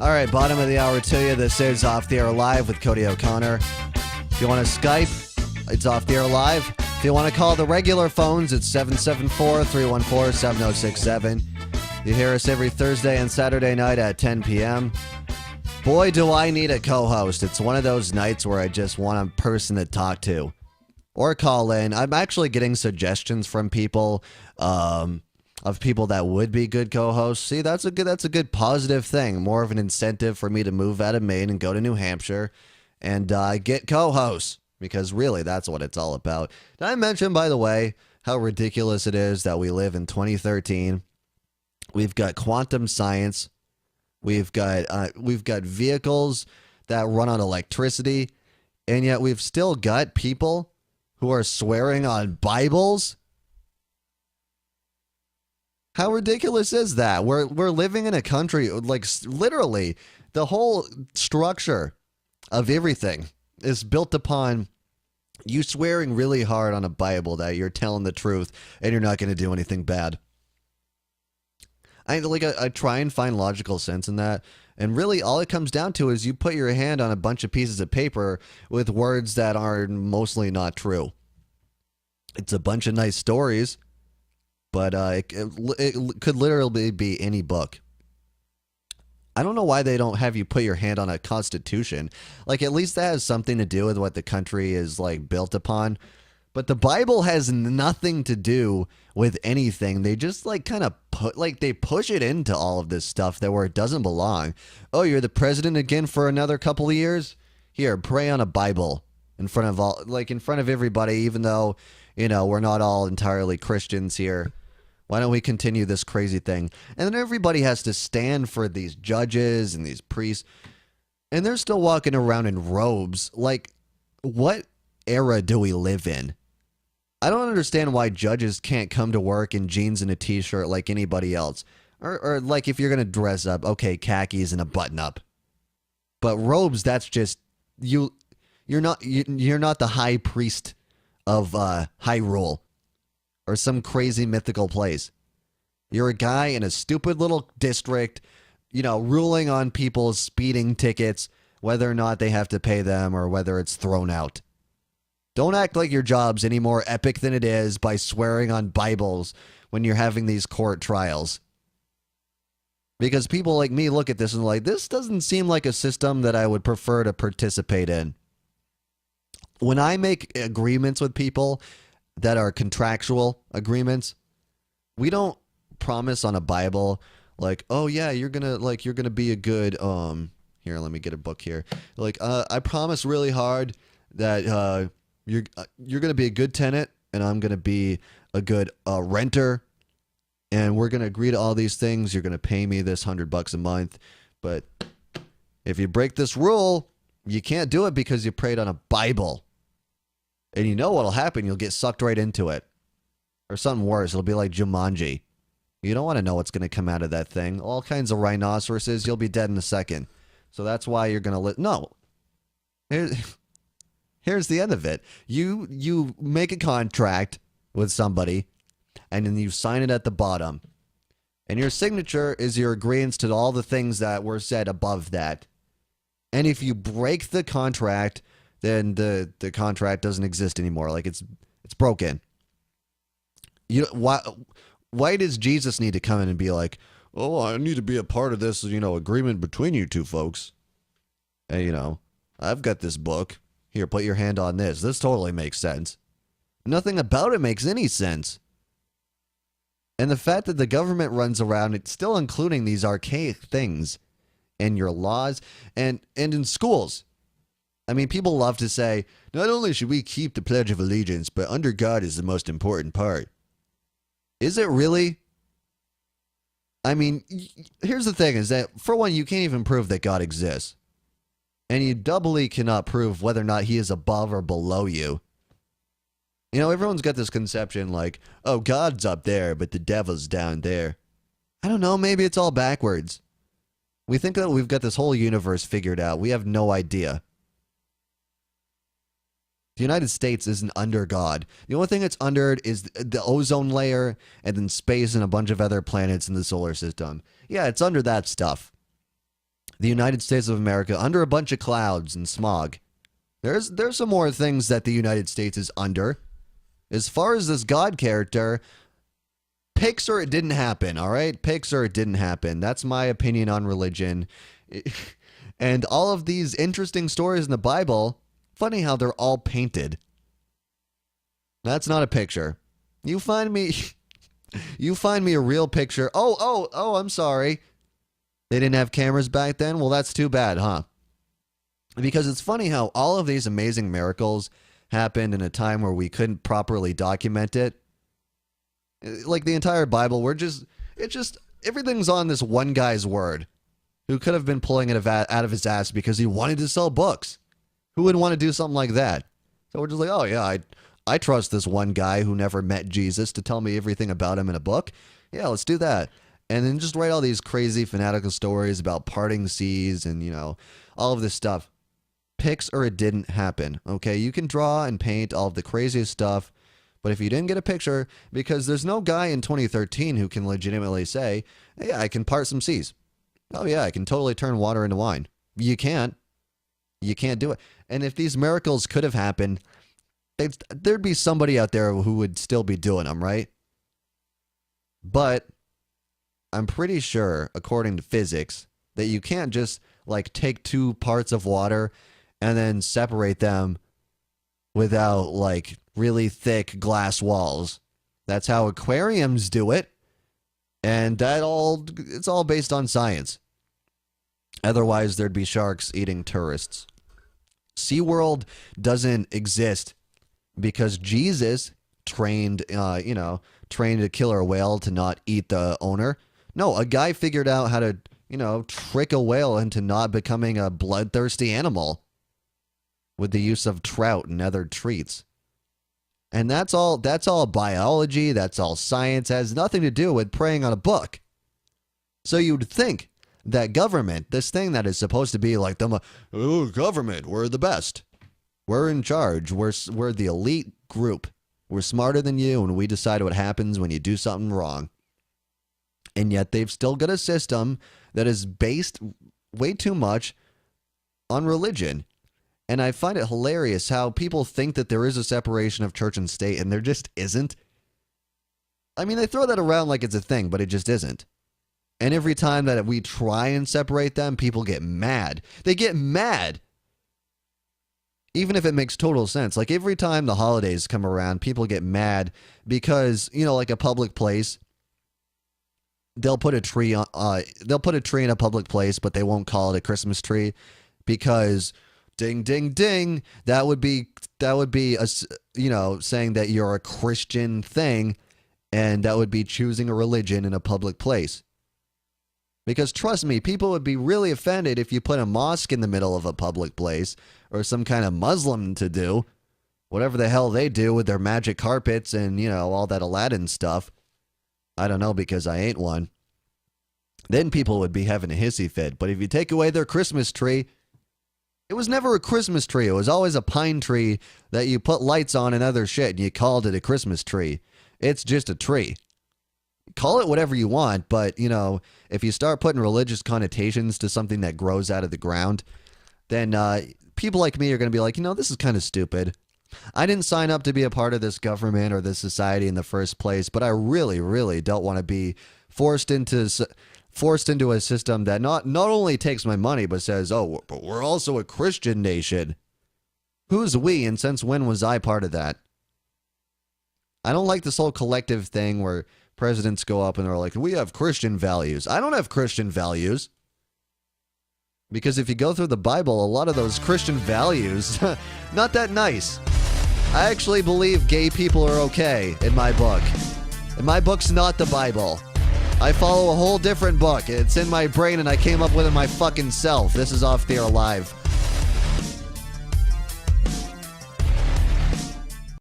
All right, bottom of the hour to you. This is Off the Air Live with Cody O'Connor. If you want to Skype, it's Off the Air Live. If you want to call the regular phones, it's 774-314-7067. You hear us every Thursday and Saturday night at 10 p.m. Boy, do I need a co-host. It's one of those nights where I just want a person to talk to or call in. I'm actually getting suggestions from people of people that would be good co-hosts. See, that's a good positive thing. More of an incentive for me to move out of Maine and go to New Hampshire and get co-hosts, because really that's what it's all about. Did I mention, by the way, how ridiculous it is that we live in 2013? We've got quantum science. We've got vehicles that run on electricity, and yet we've still got people who are swearing on Bibles. How ridiculous is that? We're living in a country, like, literally the whole structure of everything is built upon you swearing really hard on a Bible that you're telling the truth and you're not going to do anything bad. I try and find logical sense in that, and really all it comes down to is you put your hand on a bunch of pieces of paper with words that are mostly not true. It's a bunch of nice stories, but it could literally be any book. I don't know why they don't have you put your hand on a constitution. Like, at least that has something to do with what the country is, like, built upon. But the Bible has nothing to do with anything. They just, like, kind of they push it into all of this stuff where it doesn't belong. Oh, you're the president again for another couple of years? Here, pray on a Bible in front of everybody, even though, we're not all entirely Christians here. Why don't we continue this crazy thing? And then everybody has to stand for these judges and these priests, and they're still walking around in robes. Like, what era do we live in? I don't understand why judges can't come to work in jeans and a t-shirt like anybody else. Or like, if you're going to dress up, okay, khakis and a button-up. But robes, that's just, you're not the high priest of Hyrule or some crazy mythical place. You're a guy in a stupid little district, ruling on people's speeding tickets, whether or not they have to pay them or whether it's thrown out. Don't act like your job's any more epic than it is by swearing on Bibles when you're having these court trials. Because people like me look at this and like, this doesn't seem like a system that I would prefer to participate in. When I make agreements with people that are contractual agreements, we don't promise on a Bible like, oh yeah, you're gonna be a good here, let me get a book here. Like, I promise really hard that you're gonna be a good tenant and I'm gonna be a good renter, and we're gonna agree to all these things. You're gonna pay me this $100 a month, but if you break this rule, you can't do it because you prayed on a Bible. And you know what'll happen? You'll get sucked right into it. Or something worse. It'll be like Jumanji. You don't want to know what's going to come out of that thing. All kinds of rhinoceroses. You'll be dead in a second. So that's why you're going to No. Here's the end of it. You make a contract with somebody, and then you sign it at the bottom. And your signature is your agreement to all the things that were said above that. And if you break the contract, then the contract doesn't exist anymore. Like, it's broken. Why does Jesus need to come in and be like, oh, I need to be a part of this, agreement between you two folks? And, I've got this book. Here, put your hand on this. This totally makes sense. Nothing about it makes any sense. And the fact that the government runs around, it's still including these archaic things in your laws and in schools. I mean, people love to say, not only should we keep the Pledge of Allegiance, but under God is the most important part. Is it really? I mean, here's the thing, is that, for one, you can't even prove that God exists. And you doubly cannot prove whether or not he is above or below you. Everyone's got this conception like, oh, God's up there, but the devil's down there. I don't know, maybe it's all backwards. We think that we've got this whole universe figured out. We have no idea. The United States isn't under God. The only thing it's under is the ozone layer and then space and a bunch of other planets in the solar system. Yeah, it's under that stuff. the United States of America under a bunch of clouds and smog. There's some more things that the United States is under. As far as this God character, pics or it didn't happen, all right? Pics or it didn't happen. That's my opinion on religion. And all of these interesting stories in the Bible, funny how they're all painted. That's not a picture. You find me a real picture. Oh, I'm sorry. They didn't have cameras back then? Well, that's too bad, huh? Because it's funny how all of these amazing miracles happened in a time where we couldn't properly document it. Like the entire Bible, everything's on this one guy's word who could have been pulling it out of his ass because he wanted to sell books. Who would want to do something like that? So we're just like, oh yeah, I trust this one guy who never met Jesus to tell me everything about him in a book. Yeah, let's do that. And then just write all these crazy fanatical stories about parting seas and, all of this stuff. Pics or it didn't happen, okay? You can draw and paint all of the craziest stuff, but if you didn't get a picture, because there's no guy in 2013 who can legitimately say, hey, I can part some seas. Oh yeah, I can totally turn water into wine. You can't. You can't do it. And if these miracles could have happened, there'd be somebody out there who would still be doing them, right? But I'm pretty sure, according to physics, that you can't just take two parts of water and then separate them without really thick glass walls. That's how aquariums do it. And it's all based on science. Otherwise, there'd be sharks eating tourists. SeaWorld doesn't exist because Jesus trained a killer whale to not eat the owner. No, a guy figured out how to, trick a whale into not becoming a bloodthirsty animal with the use of trout and other treats. And that's all biology, that's all science, has nothing to do with preying on a book. So you'd think that government, this thing that is supposed to be like government, we're the best. We're in charge. We're the elite group. We're smarter than you, and we decide what happens when you do something wrong. And yet they've still got a system that is based way too much on religion. And I find it hilarious how people think that there is a separation of church and state, and there just isn't. I mean, they throw that around like it's a thing, but it just isn't. And every time that we try and separate them, people get mad. They get mad. Even if it makes total sense. Like every time the holidays come around, people get mad because, like a public place, they'll put a tree in a public place, but they won't call it a Christmas tree because ding, ding, ding. That would be saying that you're a Christian thing, and that would be choosing a religion in a public place. Because trust me, people would be really offended if you put a mosque in the middle of a public place or some kind of Muslim to do whatever the hell they do with their magic carpets and, all that Aladdin stuff. I don't know because I ain't one. Then people would be having a hissy fit. But if you take away their Christmas tree, it was never a Christmas tree. It was always a pine tree that you put lights on and other shit and you called it a Christmas tree. It's just a tree. Call it whatever you want, but, if you start putting religious connotations to something that grows out of the ground, then people like me are going to be like, this is kind of stupid. I didn't sign up to be a part of this government or this society in the first place, but I really, really don't want to be forced into a system that not only takes my money, but says, oh, but we're also a Christian nation. Who's we, and since when was I part of that? I don't like this whole collective thing where presidents go up and they're like, we have Christian values. I don't have Christian values. Because if you go through the Bible, a lot of those Christian values, not that nice. I actually believe gay people are okay in my book. And my book's not the Bible. I follow a whole different book. It's in my brain and I came up with it my fucking self. This is Off the Air Live.